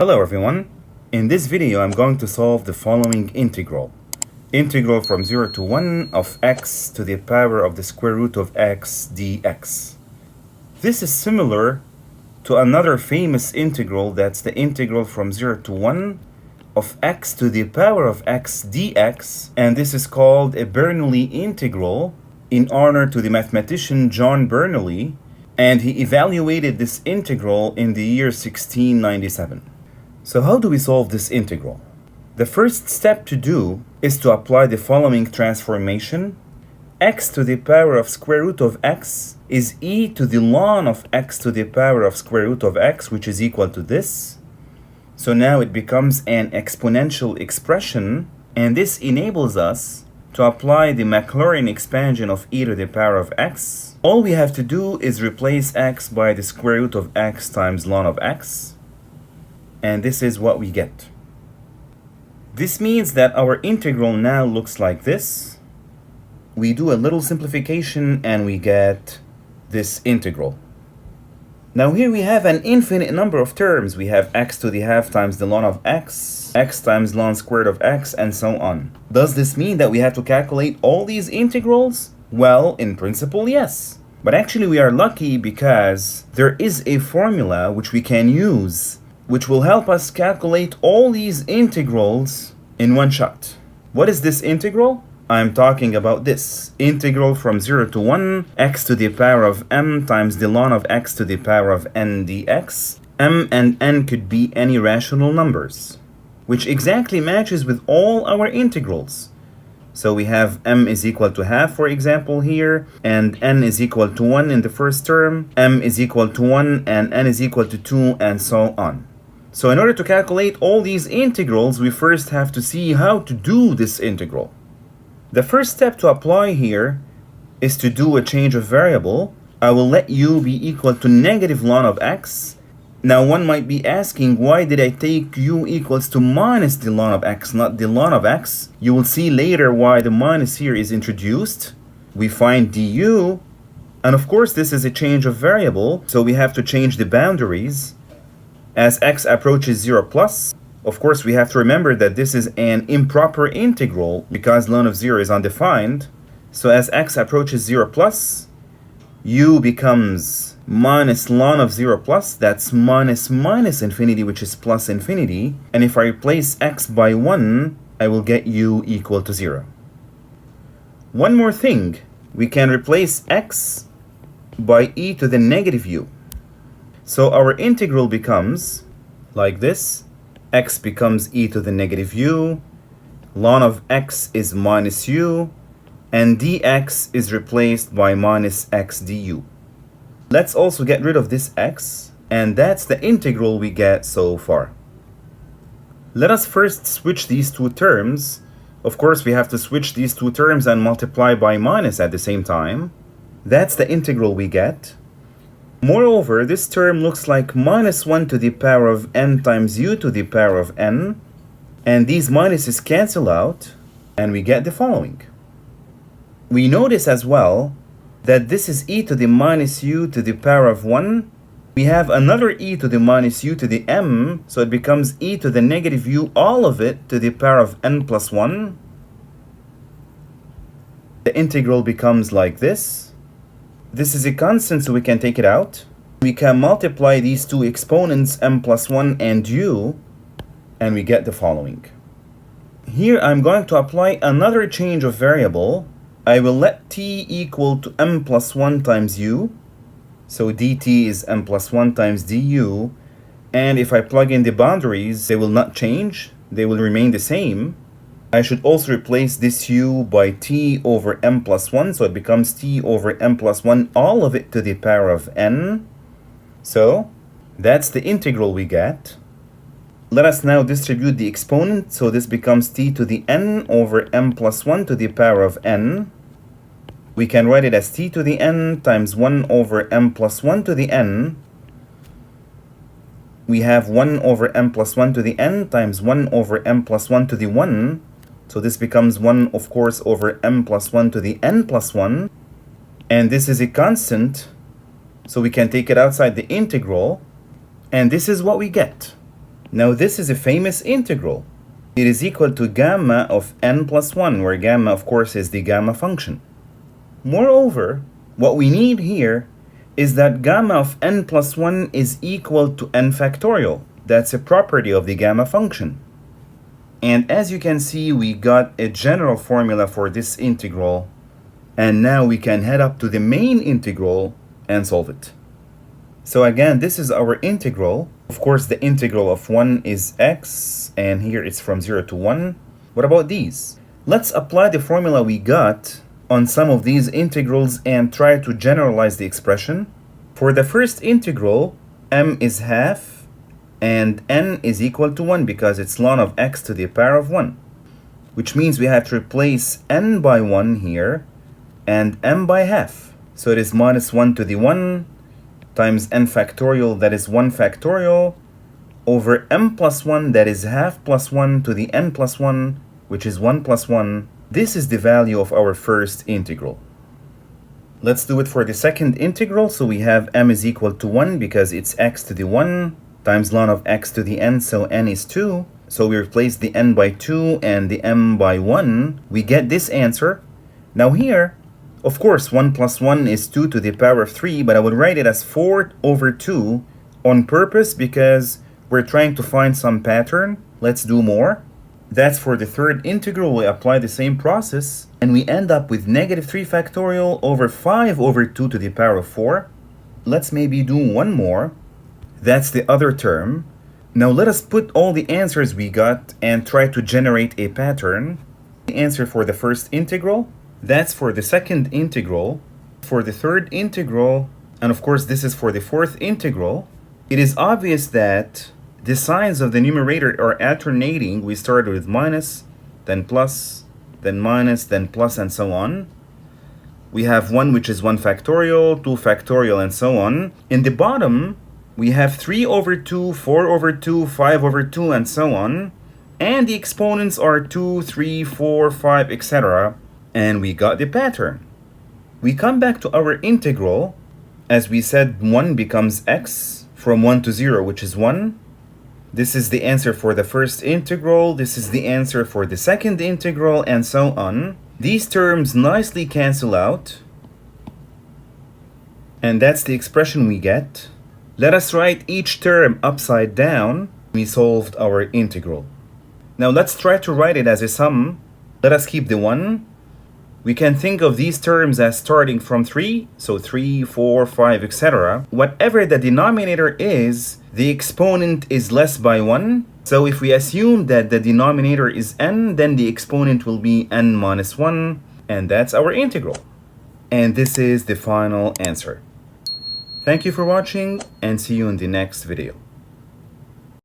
Hello everyone. In this video I'm going to solve the following integral. Integral from 0 to 1 of x to the power of the square root of x dx. This is similar to another famous integral, that's the integral from 0 to 1 of x to the power of x dx, and this is called a Bernoulli integral in honor to the mathematician John Bernoulli, and he evaluated this integral in the year 1697. So how do we solve this integral? The first step to do is to apply the following transformation. X to the power of square root of x is e to the ln of x to the power of square root of x, which is equal to this. So now it becomes an exponential expression, and this enables us to apply the Maclaurin expansion of e to the power of x. All we have to do is replace x by the square root of x times ln of x. And this is what we get. This means that our integral now looks like this. We do a little simplification and we get this integral. Now here we have an infinite number of terms. We have x to the half times the ln of x times ln squared of x, and so on. Does this mean that we have to calculate all these integrals? Well, in principle, yes. But actually we are lucky because there is a formula which we can use which will help us calculate all these integrals in one shot. What is this integral? I'm talking about this integral from 0 to 1 x to the power of m times the ln of x to the power of n dx. M and n could be any rational numbers, which exactly matches with all our integrals. So we have m is equal to half, for example, here, and n is equal to 1 in the first term, m is equal to 1, and n is equal to 2, and so on. So in order to calculate all these integrals, we first have to see how to do this integral. The first step to apply here is to do a change of variable. I will let u be equal to negative ln of x. Now one might be asking, why did I take u equals to minus the ln of x, not the ln of x? You will see later why the minus here is introduced. We find du, and of course this is a change of variable, so we have to change the boundaries. As x approaches 0 plus, of course we have to remember that this is an improper integral because ln of 0 is undefined. So as x approaches 0 plus, u becomes minus ln of 0 plus, that's minus infinity, which is plus infinity. And if I replace x by 1, I will get u equal to 0. One more thing, we can replace x by e to the negative u. So our integral becomes like this. X becomes e to the negative u, ln of x is minus u, and dx is replaced by minus x du. Let's also get rid of this x, and that's the integral we get so far. Let us first switch these two terms. Of course, we have to switch these two terms and multiply by minus at the same time. That's the integral we get. Moreover, this term looks like minus 1 to the power of n times u to the power of n, and these minuses cancel out, and we get the following. We notice as well that this is e to the minus u to the power of 1. We have another e to the minus u to the m, so it becomes e to the negative u, all of it, to the power of n plus 1. The integral becomes like this. This is a constant, so we can take it out. We can multiply these two exponents, m plus 1 and u, and we get the following. Here I'm going to apply another change of variable. I will let t equal to m plus 1 times u. So dt is m plus 1 times du. And if I plug in the boundaries, they will not change. They will remain the same. I should also replace this u by t over m plus 1, so it becomes t over m plus 1, all of it to the power of n. So that's the integral we get. Let us now distribute the exponent, so this becomes t to the n over m plus 1 to the power of n. We can write it as t to the n times 1 over m plus 1 to the n. We have 1 over m plus 1 to the n times 1 over m plus 1 to the 1. So this becomes 1, of course, over m plus 1 to the n plus 1. And this is a constant, so we can take it outside the integral. And this is what we get. Now this is a famous integral. It is equal to gamma of n plus 1, where gamma, of course, is the gamma function. Moreover, what we need here is that gamma of n plus 1 is equal to n factorial. That's a property of the gamma function. And as you can see, we got a general formula for this integral. And now we can head up to the main integral and solve it. So again, this is our integral. Of course, the integral of 1 is x, and here it's from 0 to 1. What about these? Let's apply the formula we got on some of these integrals and try to generalize the expression. For the first integral, m is half, and n is equal to 1 because it's ln of x to the power of 1. Which means we have to replace n by 1 here, and m by half. So it is minus 1 to the 1 times n factorial, that is 1 factorial, over m plus 1, that is half plus 1 to the n plus 1, which is 1 plus 1. This is the value of our first integral. Let's do it for the second integral. So we have m is equal to 1 because it's x to the 1 times ln of x to the n, so n is 2. So we replace the n by 2 and the m by 1. We get this answer. Now here, of course, 1 plus 1 is 2 to the power of 3, but I would write it as 4 over 2 on purpose because we're trying to find some pattern. Let's do more. That's for the third integral. We apply the same process, and we end up with negative 3 factorial over 5 over 2 to the power of 4. Let's maybe do one more. That's the other term. Now let us put all the answers we got and try to generate a pattern. The answer for the first integral, that's for the second integral, for the third integral, and of course this is for the fourth integral. It is obvious that the signs of the numerator are alternating. We started with minus, then plus, then minus, then plus, and so on. We have 1 which is 1 factorial, 2 factorial, and so on. In the bottom, we have 3 over 2, 4 over 2, 5 over 2, and so on. And the exponents are 2, 3, 4, 5, etc. And we got the pattern. We come back to our integral. As we said, 1 becomes x from 1 to 0, which is 1. This is the answer for the first integral. This is the answer for the second integral, and so on. These terms nicely cancel out. And that's the expression we get. Let us write each term upside down. We solved our integral. Now let's try to write it as a sum. Let us keep the 1. We can think of these terms as starting from 3, so 3, 4, 5, etc. Whatever the denominator is, the exponent is less by 1. So if we assume that the denominator is n, then the exponent will be n minus 1, and that's our integral. And this is the final answer. Thank you for watching, and see you in the next video.